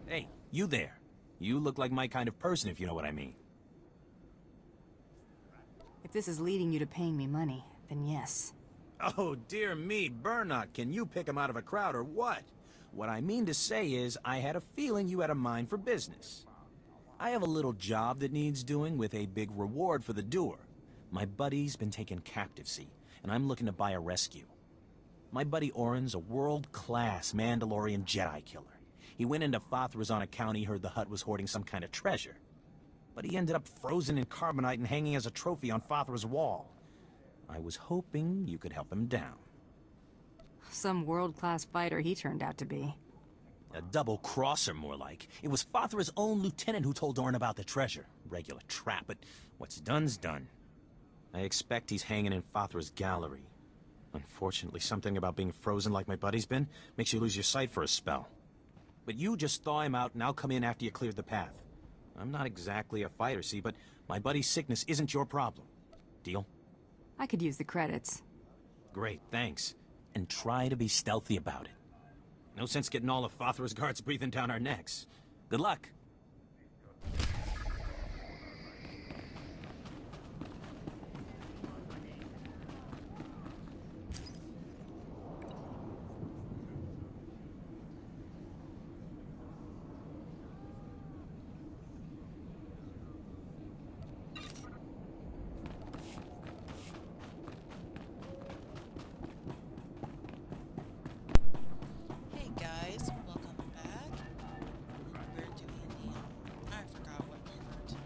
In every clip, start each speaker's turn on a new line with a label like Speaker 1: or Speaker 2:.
Speaker 1: Hey, you there. You look like my kind of person, if you know what I mean.
Speaker 2: If this is leading you to paying me money, then yes.
Speaker 1: Oh, dear me, Bernard, can you pick him out of a crowd or what? What I mean to say is, I had a feeling you had a mind for business. I have a little job that needs doing with a big reward for the doer. My buddy's been taken captive, see, and I'm looking to buy a rescue. My buddy Orin's a world-class Mandalorian Jedi killer. He went into Fa'athra's on account he heard the Hutt was hoarding some kind of treasure. But he ended up frozen in carbonite and hanging as a trophy on Fa'athra's wall. I was hoping you could help him down.
Speaker 2: Some world-class fighter he turned out to be.
Speaker 1: A double-crosser, more like. It was Fa'athra's own lieutenant who told Orin about the treasure. Regular trap, but what's done's done. I expect he's hanging in Fa'athra's gallery. Unfortunately, something about being frozen like my buddy's been makes you lose your sight for a spell. But you just thaw him out and I'll come in after you cleared the path. I'm not exactly a fighter, see, but my buddy's sickness isn't your problem. Deal?
Speaker 2: I could use the credits.
Speaker 1: Great, thanks. And try to be stealthy about it. No sense getting all of Fa'athra's guards breathing down our necks. Good luck.
Speaker 3: Hey guys, welcome back. We're doing the, I forgot what part of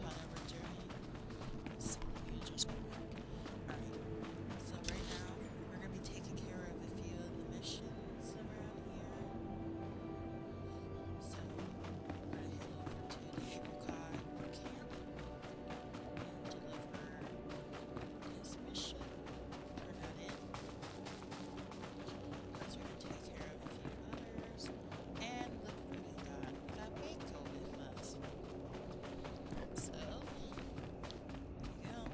Speaker 3: Hutta we're doing. So let me just go back. Alright, so right now we're going to be taking care of a few of the missions around here. So we're going to head over to the Hutta camp and deliver this mission. Turn that in. Because we're gonna take care of a few others. And look what we got. We got Mako with us. So, there you go.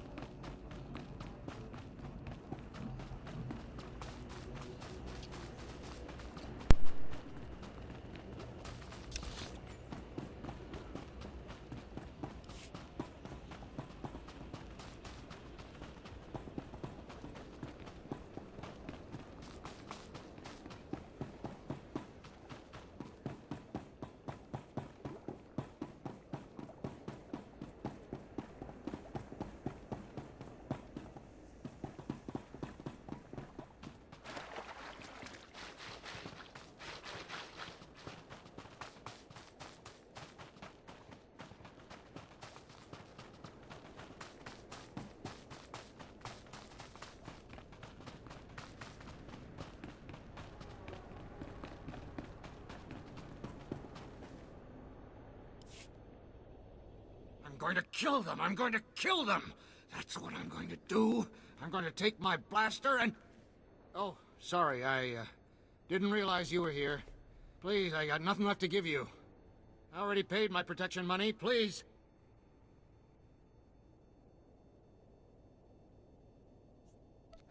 Speaker 4: I'm going to kill them! I'm going to kill them! That's what I'm going to do. I'm going to take my blaster and... Oh, sorry, I didn't realize you were here. Please, I got nothing left to give you. I already paid my protection money, please.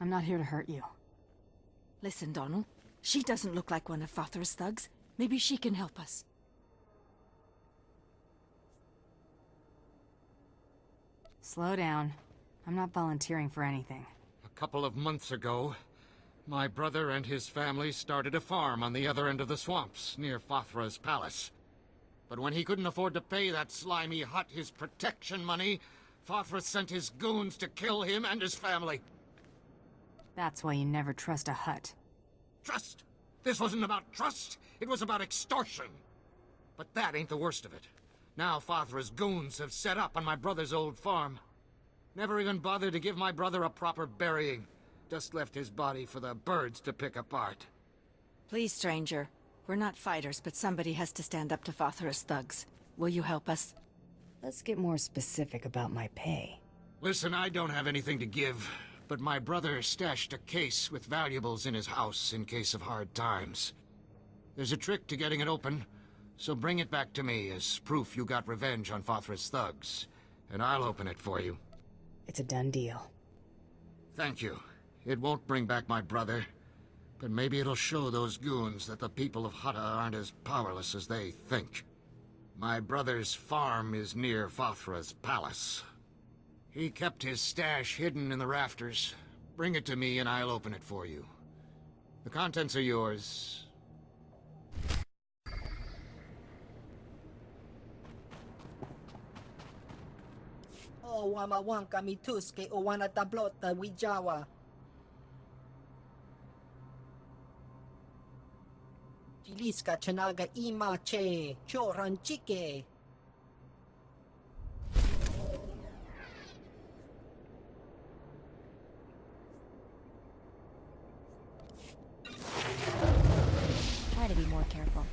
Speaker 2: I'm not here to hurt you.
Speaker 5: Listen, Donald. She doesn't look like one of Fa'athra's thugs. Maybe she can help us.
Speaker 2: Slow down. I'm not volunteering for anything.
Speaker 4: A couple of months ago, my brother and his family started a farm on the other end of the swamps, near Fa'athra's palace. But when he couldn't afford to pay that slimy Hutt his protection money, Fa'athra sent his goons to kill him and his family.
Speaker 2: That's why you never trust a Hutt.
Speaker 4: Trust! This wasn't about trust, it was about extortion. But that ain't the worst of it. Now Fa'athra's goons have set up on my brother's old farm. Never even bothered to give my brother a proper burying. Just left his body for the birds to pick apart.
Speaker 5: Please, stranger. We're not fighters, but somebody has to stand up to Fa'athra's thugs. Will you help us?
Speaker 2: Let's get more specific about my pay.
Speaker 4: Listen, I don't have anything to give, but my brother stashed a case with valuables in his house in case of hard times. There's a trick to getting it open, so bring it back to me as proof you got revenge on Fa'athra's thugs, and I'll open it for you.
Speaker 2: It's a done deal.
Speaker 4: Thank you. It won't bring back my brother, But maybe it'll show those goons that the people of Hutta aren't as powerless as they think. My brother's farm is near Fa'athra's palace. He kept his stash hidden in the rafters. Bring it to me and I'll open it for you. The contents are yours.
Speaker 6: O wamawanka mituske o wana tablota wijawa. Jiliska chanaga ima che choranchike.
Speaker 2: Try to be more careful.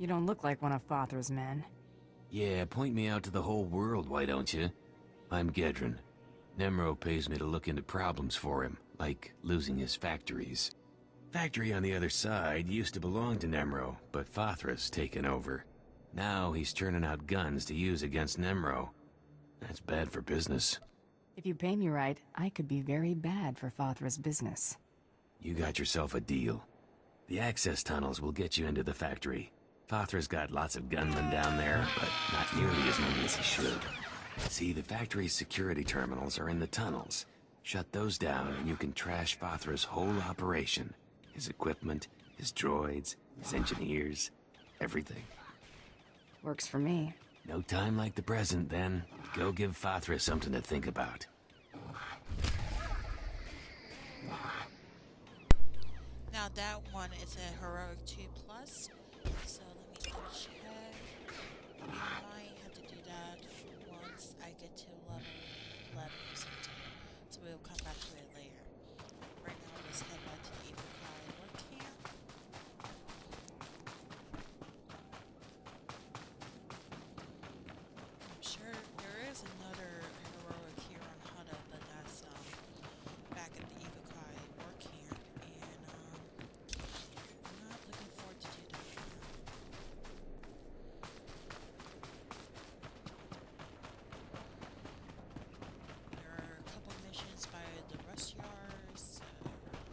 Speaker 2: You don't look like one of Fa'athra's men.
Speaker 7: Yeah, point me out to the whole world, why don't you? I'm Gedrin. Nemro pays me to look into problems for him, like losing his factories. Factory on the other side used to belong to Nemro, but Fa'athra's taken over. Now he's turning out guns to use against Nemro. That's bad for business.
Speaker 2: If you pay me right, I could be very bad for Fa'athra's business.
Speaker 7: You got yourself a deal. The access tunnels will get you into the factory. Fa'athra's got lots of gunmen down there, but not nearly as many as he should. See, the factory's security terminals are in the tunnels. Shut those down and you can trash Fa'athra's whole operation. His equipment, his droids, his engineers, everything.
Speaker 2: Works for me.
Speaker 7: No time like the present, then. Go give Fa'athra something to think about.
Speaker 3: Now that one is a heroic 2+, so let me double check. We might have to do that once I get to level 11 or something, so we'll come back to it later. Right now, let's head back to the Ifukai work camp. I'm sure there is another heroic here on Hutta, but that's back at the Ifukai work camp, and I'm not looking forward to do that. There are a couple missions by the rust yards, so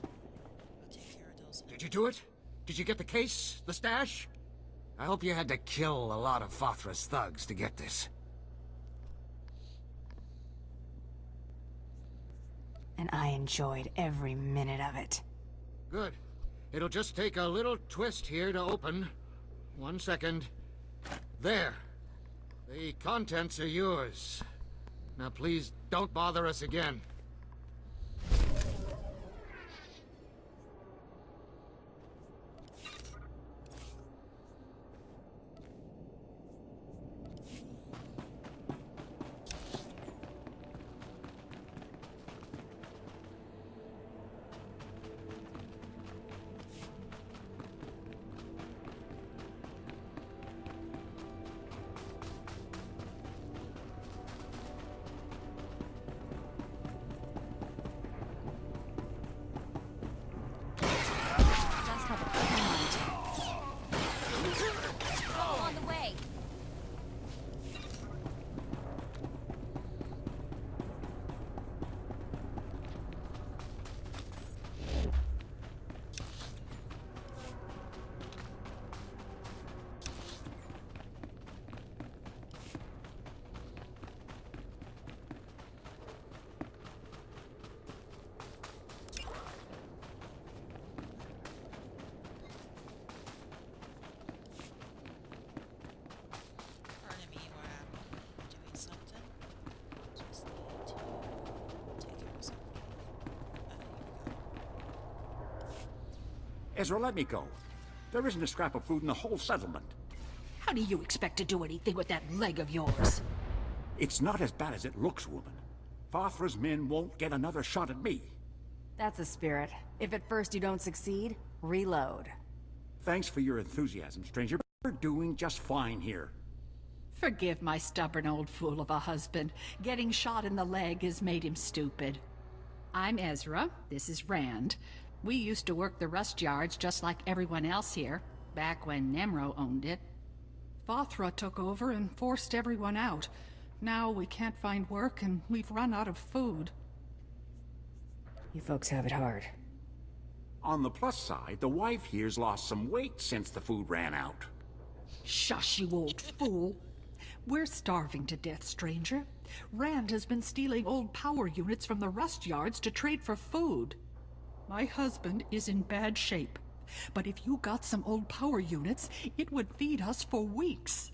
Speaker 3: I'll take care of those.
Speaker 4: Did you do it? Did you get the case? The stash? I hope you had to kill a lot of Fa'athra's thugs to get this.
Speaker 2: And I enjoyed every minute of it.
Speaker 4: Good. It'll just take a little twist here to open. 1 second. There. The contents are yours. Now please don't bother us again.
Speaker 2: Just have a quick moment.
Speaker 8: All on the way.
Speaker 3: Pardon me while I'm doing something. Just need to take care of something. Here we go.
Speaker 9: Ezra, let me go. There isn't a scrap of food in the whole settlement.
Speaker 10: How do you expect to do anything with that leg of yours?
Speaker 9: It's not as bad as it looks, woman. Fa'athra's men won't get another shot at me.
Speaker 2: That's the spirit. If at first you don't succeed, reload.
Speaker 9: Thanks for your enthusiasm, stranger. We're doing just fine here.
Speaker 10: Forgive my stubborn old fool of a husband. Getting shot in the leg has made him stupid. I'm Ezra. This is Rand. We used to work the rust yards just like everyone else here, back when Nemro owned it. Fa'athra took over and forced everyone out. Now we can't find work and we've run out of food.
Speaker 2: You folks have it hard.
Speaker 9: On the plus side, the wife here's lost some weight since the food ran out.
Speaker 10: Shush, you old fool. We're starving to death, stranger. Rand has been stealing old power units from the rust yards to trade for food. My husband is in bad shape, but if you got some old power units, it would feed us for weeks.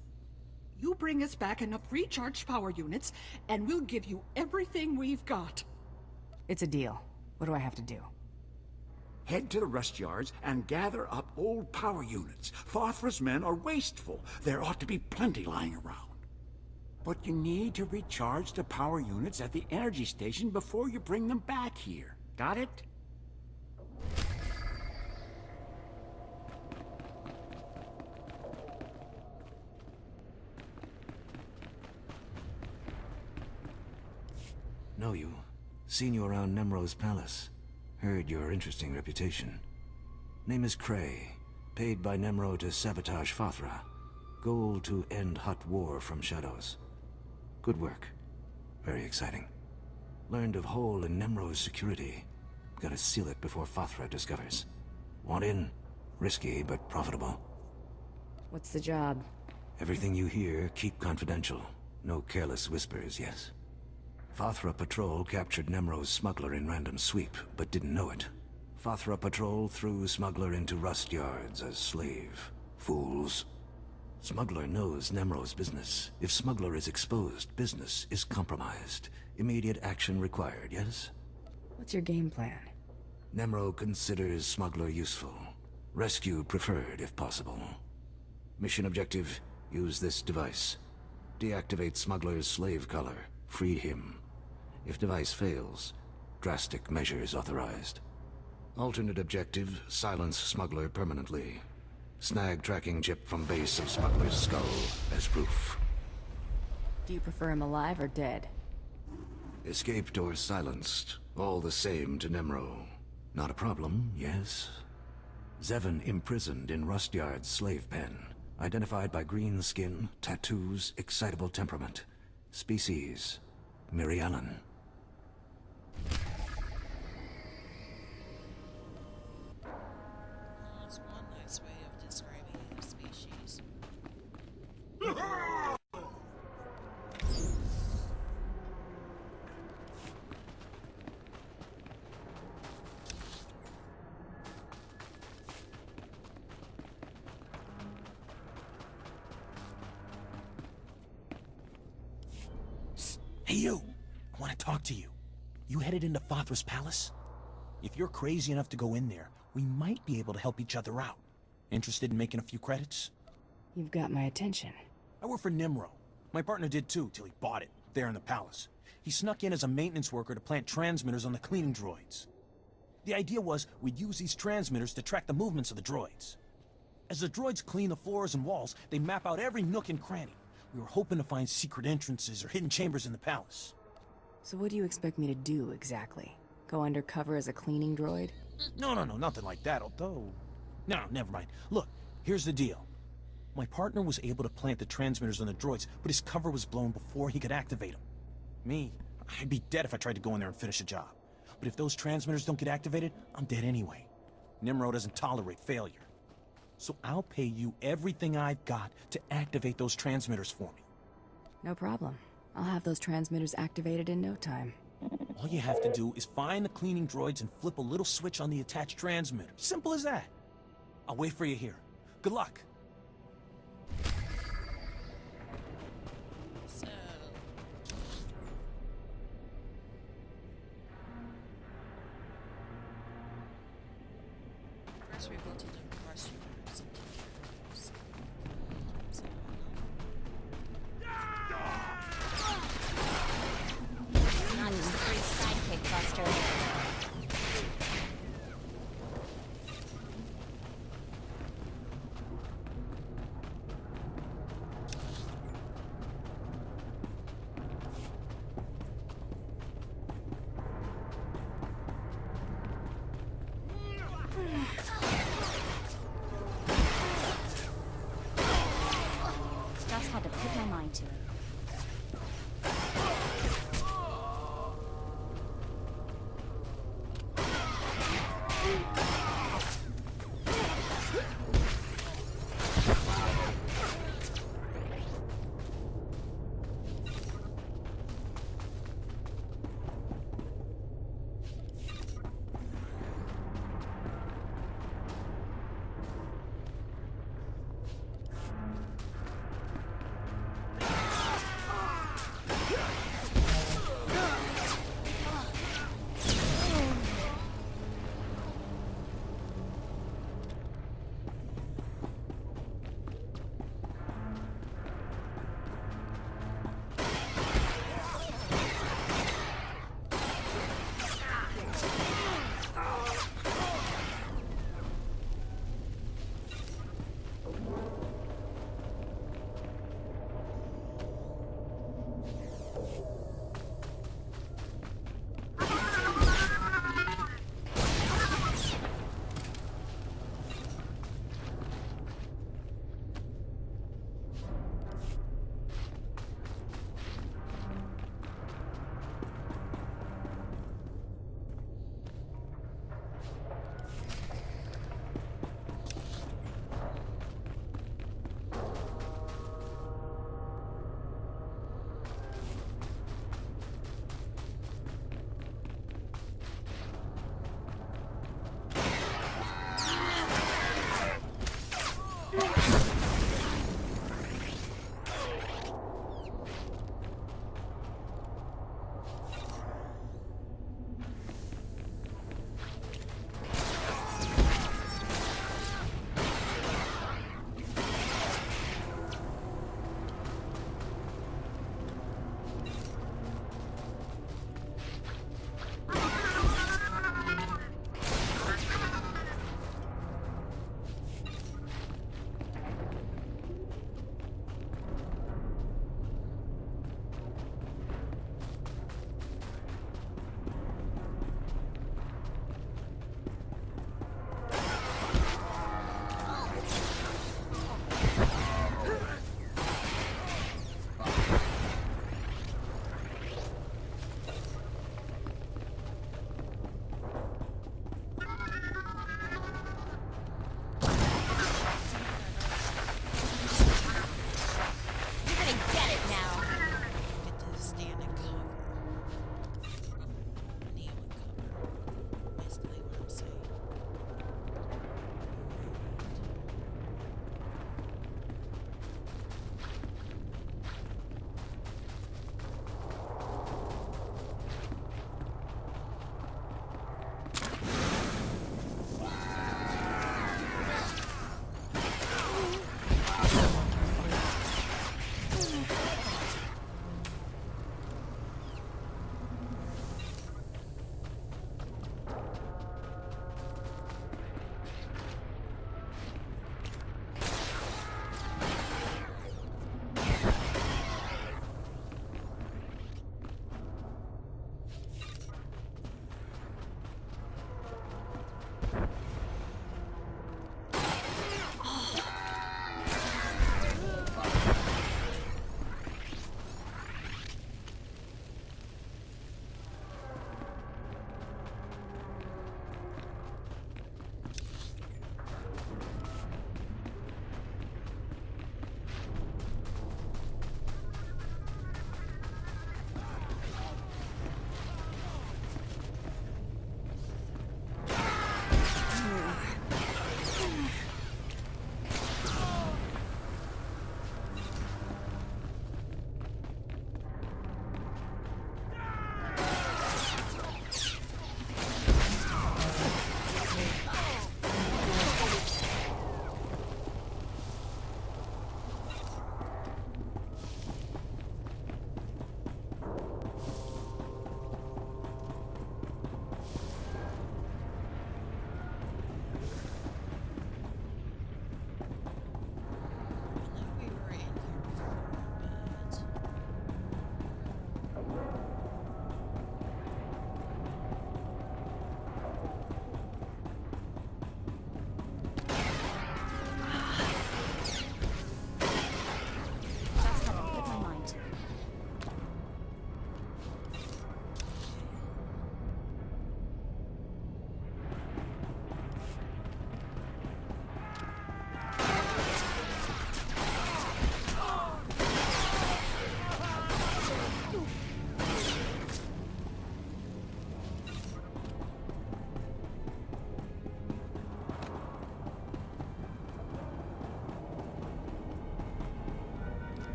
Speaker 10: You bring us back enough recharged power units, and we'll give you everything we've got.
Speaker 2: It's a deal. What do I have to do?
Speaker 9: Head to the rust yards and gather up old power units. Fa'athra's men are wasteful. There ought to be plenty lying around. But you need to recharge the power units at the energy station before you bring them back here. Got it?
Speaker 7: Know you. Seen you around Nemro's palace. Heard your interesting reputation. Name is Cray. Paid by Nemro to sabotage Fa'athra. Goal to end Hutt war from shadows. Good work. Very exciting. Learned of hole in Nemro's security. Gotta seal it before Fa'athra discovers. Want in? Risky, but profitable.
Speaker 2: What's the job?
Speaker 7: Everything you hear, keep confidential. No careless whispers, yes? Hutta Patrol captured Nemro's smuggler in random sweep, but didn't know it. Hutta Patrol threw smuggler into rust yards as slave. Fools. Smuggler knows Nemro's business. If smuggler is exposed, business is compromised. Immediate action required, yes?
Speaker 2: What's your game plan?
Speaker 7: Nemro considers smuggler useful. Rescue preferred, if possible. Mission objective, use this device. Deactivate smuggler's slave collar. Free him. If device fails, drastic measures authorized. Alternate objective, silence smuggler permanently. Snag tracking chip from base of smuggler's skull as proof.
Speaker 2: Do you prefer him alive or dead?
Speaker 7: Escaped or silenced, all the same to Nemro. Not a problem, yes? Zevon imprisoned in Rust Yard's slave pen. Identified by green skin, tattoos, excitable temperament. Species, Mirialan.
Speaker 3: That's one nice way of describing a species.
Speaker 1: Hey, you! I want to talk to you. You headed into Fa'athra's palace? If you're crazy enough to go in there, we might be able to help each other out. Interested in making a few credits?
Speaker 2: You've got my attention.
Speaker 1: I work for Nimro. My partner did too, till he bought it, there in the palace. He snuck in as a maintenance worker to plant transmitters on the cleaning droids. The idea was we'd use these transmitters to track the movements of the droids. As the droids clean the floors and walls, they map out every nook and cranny. We were hoping to find secret entrances or hidden chambers in the palace.
Speaker 2: So what do you expect me to do, exactly? Go undercover as a cleaning droid?
Speaker 1: No, nothing like that, although... No, never mind. Look, here's the deal. My partner was able to plant the transmitters on the droids, but his cover was blown before he could activate them. Me, I'd be dead if I tried to go in there and finish a job. But if those transmitters don't get activated, I'm dead anyway. Nimro doesn't tolerate failure. So I'll pay you everything I've got to activate those transmitters for me.
Speaker 2: No problem. I'll have those transmitters activated in no time.
Speaker 1: All you have to do is find the cleaning droids and flip a little switch on the attached transmitter. Simple as that. I'll wait for you here. Good luck.
Speaker 3: So... First we go to the restrooms and take care of those. So,
Speaker 8: Not just a free sidekick, Buster. Just had to put my mind to it.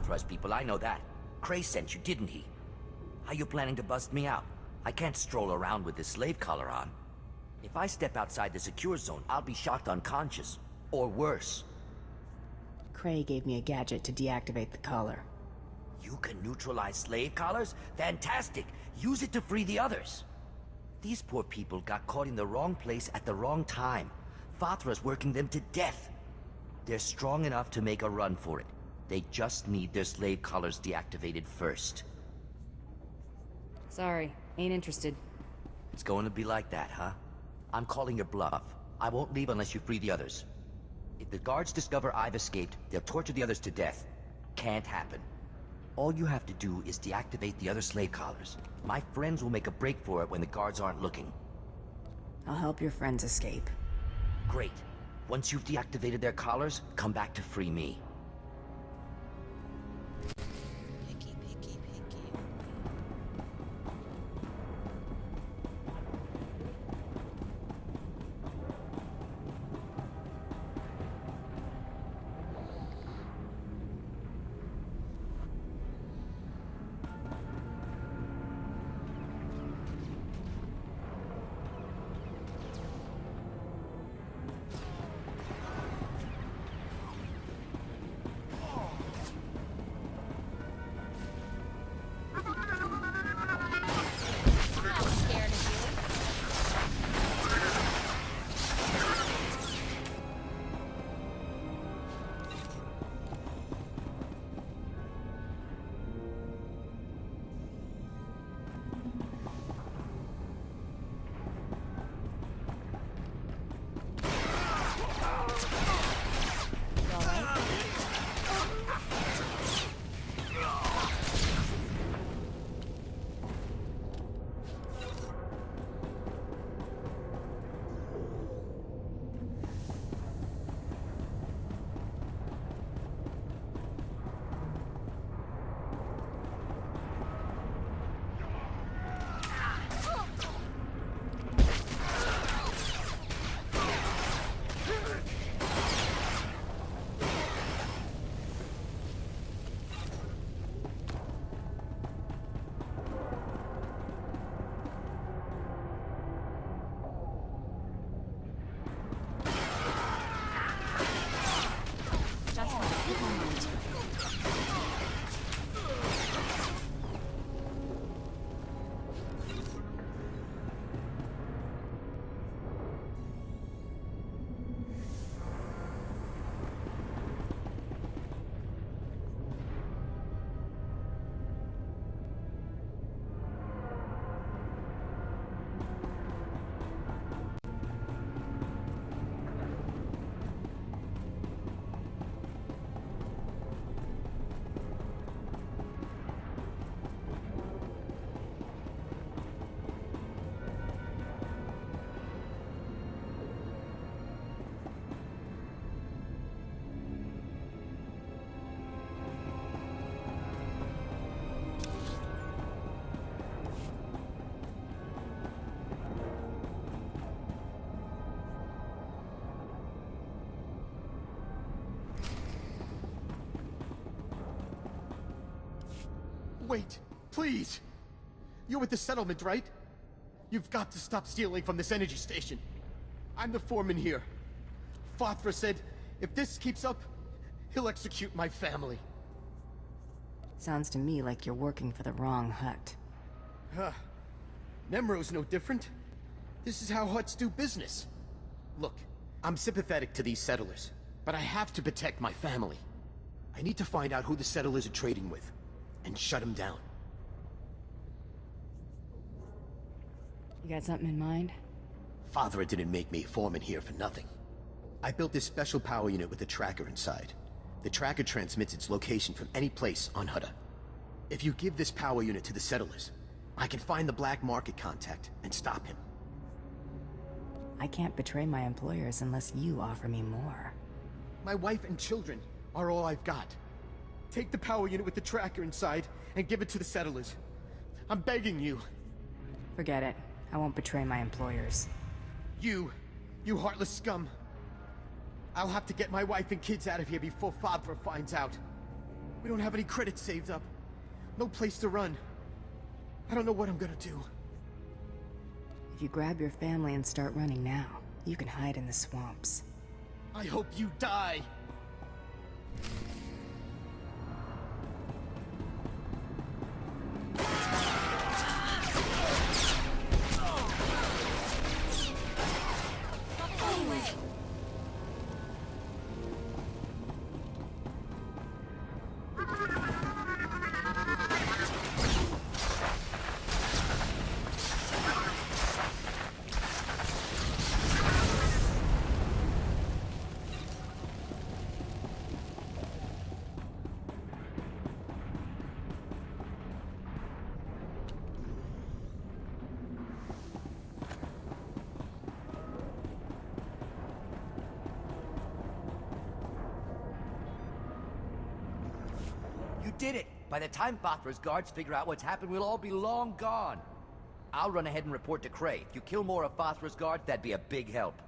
Speaker 11: Fa'athra's people, I know that. Cray sent you, didn't he? How you planning to bust me out? I can't stroll around with this slave collar on. If I step outside the secure zone, I'll be shocked unconscious. Or worse.
Speaker 2: Cray gave me a gadget to deactivate the collar.
Speaker 11: You can neutralize slave collars? Fantastic! Use it to free the others. These poor people got caught in the wrong place at the wrong time. Fa'athra's working them to death. They're strong enough to make a run for it. They just need their slave collars deactivated first.
Speaker 2: Sorry, ain't interested.
Speaker 11: It's going to be like that, huh? I'm calling your bluff. I won't leave unless you free the others. If the guards discover I've escaped, they'll torture the others to death. Can't happen. All you have to do is deactivate the other slave collars. My friends will make a break for it when the guards aren't looking.
Speaker 2: I'll help your friends escape.
Speaker 11: Great. Once you've deactivated their collars, come back to free me.
Speaker 3: Picky, picky, picky.
Speaker 8: Not scared of you. You all right? Just hold it. Keep on mind.
Speaker 12: Wait, please! You're with the settlement, right? You've got to stop stealing from this energy station. I'm the foreman here. Fa'athra said, if this keeps up, he'll execute my family.
Speaker 2: Sounds to me like you're working for the wrong hut.
Speaker 12: Huh. Nemro's no different. This is how huts do business. Look, I'm sympathetic to these settlers, but I have to protect my family. I need to find out who the settlers are trading with, and shut them down.
Speaker 2: You got something in mind?
Speaker 12: Fa'athra didn't make me foreman here for nothing. I built this special power unit with a tracker inside. The tracker transmits its location from any place on Hutta. If you give this power unit to the settlers, I can find the black market contact and stop him.
Speaker 2: I can't betray my employers unless you offer me more.
Speaker 12: My wife and children are all I've got. Take the power unit with the tracker inside and give it to the settlers. I'm begging you.
Speaker 2: Forget it. I won't betray my employers.
Speaker 12: You heartless scum. I'll have to get my wife and kids out of here before Fa'athra finds out.
Speaker 13: We don't have any credits saved up. No place to run. I don't know what I'm gonna do.
Speaker 2: If you grab your family and start running now, you can hide in the swamps.
Speaker 13: I hope you die!
Speaker 11: You did it! By the time Fa'athra's guards figure out what's happened, we'll all be long gone. I'll run ahead and report to Cray. If you kill more of Fa'athra's guards, that'd be a big help.